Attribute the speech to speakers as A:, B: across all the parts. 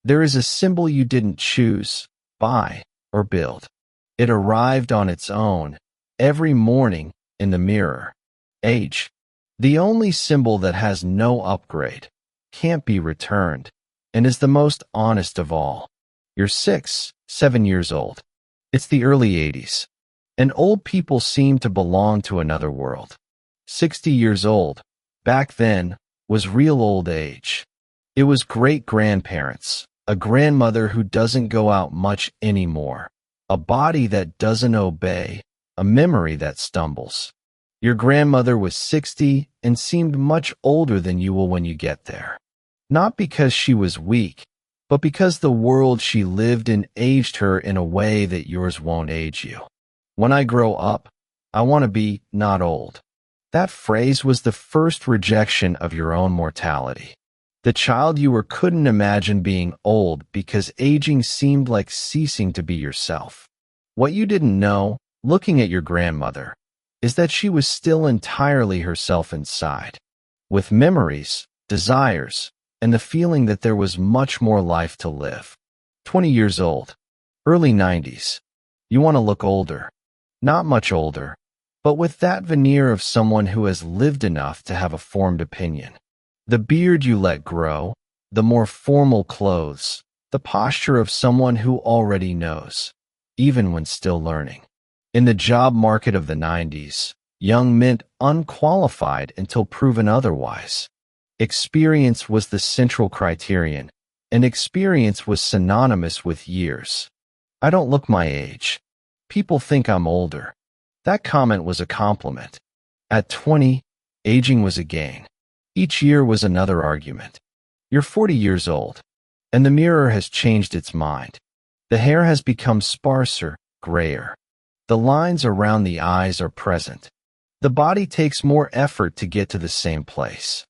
A: There is a symbol you didn't choose, buy, or build. It arrived on its own, every morning, in the mirror. Age. The only symbol that has no upgrade, can't be returned, and is the most honest of all. You're 6, 7 years old. It's the early 80s. And old people seem to belong to another world. 60 years old, back then, was real old age. It was great-grandparents, a grandmother who doesn't go out much anymore, a body that doesn't obey, a memory that stumbles. Your grandmother was 60 and seemed much older than you will when you get there. Not because she was weak, but because the world she lived in aged her in a way that yours won't age you. When I grow up, I want to be not old. That phrase was the first rejection of your own mortality. The child you were couldn't imagine being old because aging seemed like ceasing to be yourself. What you didn't know, looking at your grandmother, is that she was still entirely herself inside, with memories, desires, and the feeling that there was much more life to live. 20 years old, early 90s. You want to look older. Not much older, but with that veneer of someone who has lived enough to have a formed opinion. The beard you let grow, the more formal clothes, the posture of someone who already knows, even when still learning. In the job market of the 90s, young meant unqualified until proven otherwise. Experience was the central criterion, and experience was synonymous with years. I don't look my age. People think I'm older. That comment was a compliment. At 20, aging was a gain. Each year was another argument. You're 40 years old, and the mirror has changed its mind. The hair has become sparser, grayer. The lines around the eyes are present. The body takes more effort to get to the same place.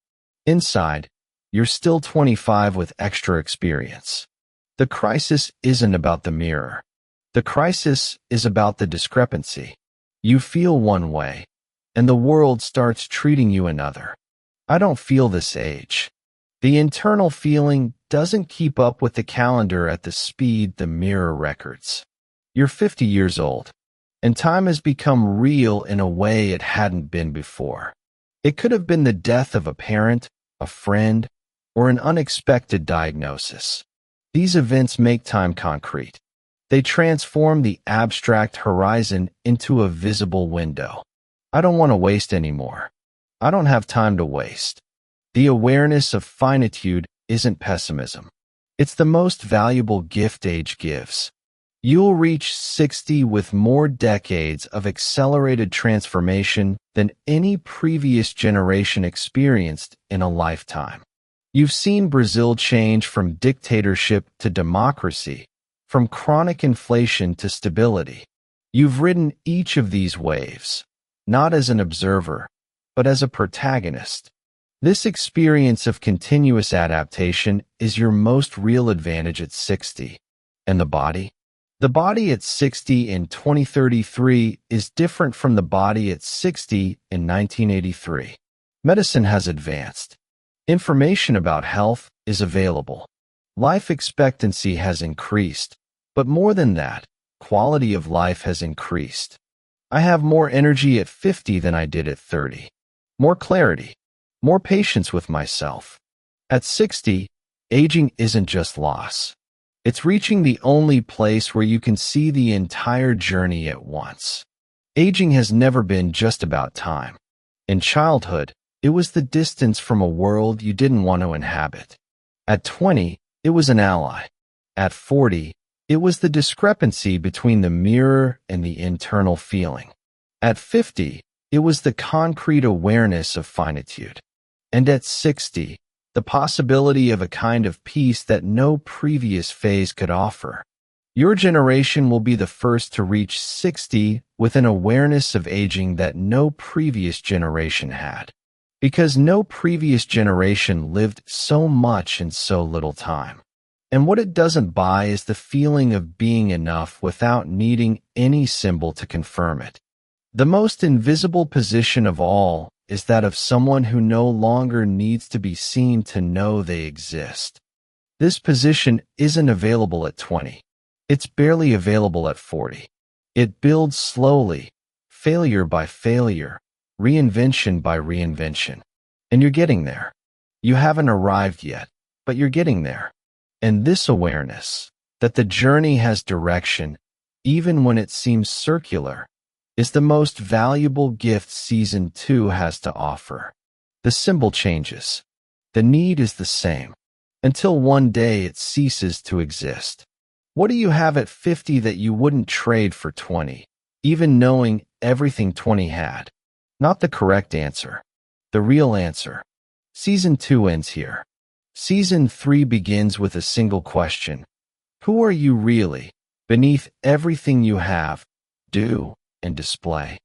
A: Inside, you're still 25 with extra experience. The crisis isn't about the mirror. The crisis is about the discrepancy. You feel one way, and the world starts treating you another. I don't feel this age. The internal feeling doesn't keep up with the calendar at the speed the mirror records. You're 50 years old, and time has become real in a way it hadn't been before. It could have been the death of a parent, a friend, or an unexpected diagnosis. These events make time concrete. They transform the abstract horizon into a visible window. I don't want to waste anymore. I don't have time to waste. The awareness of finitude isn't pessimism. It's the most valuable gift age gives. You'll reach 60 with more decades of accelerated transformation than any previous generation experienced in a lifetime. You've seen Brazil change from dictatorship to democracy, from chronic inflation to stability. You've ridden each of these waves, not as an observer, but as a protagonist. This experience of continuous adaptation is your most real advantage at 60. And the body? The body at 60 in 2033 is different from the body at 60 in 1983. Medicine has advanced. Information about health is available. Life expectancy has increased, but more than that, quality of life has increased. I have more energy at 50 than I did at 30. More clarity, more patience with myself. At 60, aging isn't just loss. It's reaching the only place where you can see the entire journey at once. Aging has never been just about time. In childhood, it was the distance from a world you didn't want to inhabit. At 20, it was an ally. At 40, it was the discrepancy between the mirror and the internal feeling. At 50, it was the concrete awareness of finitude. And at 60, the possibility of a kind of peace that no previous phase could offer. Your generation will be the first to reach 60 with an awareness of aging that no previous generation had. Because no previous generation lived so much in so little time. And what it doesn't buy is the feeling of being enough without needing any symbol to confirm it. The most invisible position of all is that of someone who no longer needs to be seen to know they exist. This position isn't available at 20. It's barely available at 40. It builds slowly, failure by failure, reinvention by reinvention. And you're getting there. You haven't arrived yet, but you're getting there. And this awareness, that the journey has direction, even when it seems circular, is the most valuable gift Season 2 has to offer. The symbol changes. The need is the same, until one day it ceases to exist. What do you have at 50 that you wouldn't trade for 20, even knowing everything 20 had? Not the correct answer. The real answer. Season 2 ends here. Season 3 begins with a single question. Who are you really, beneath everything you have, do, and display?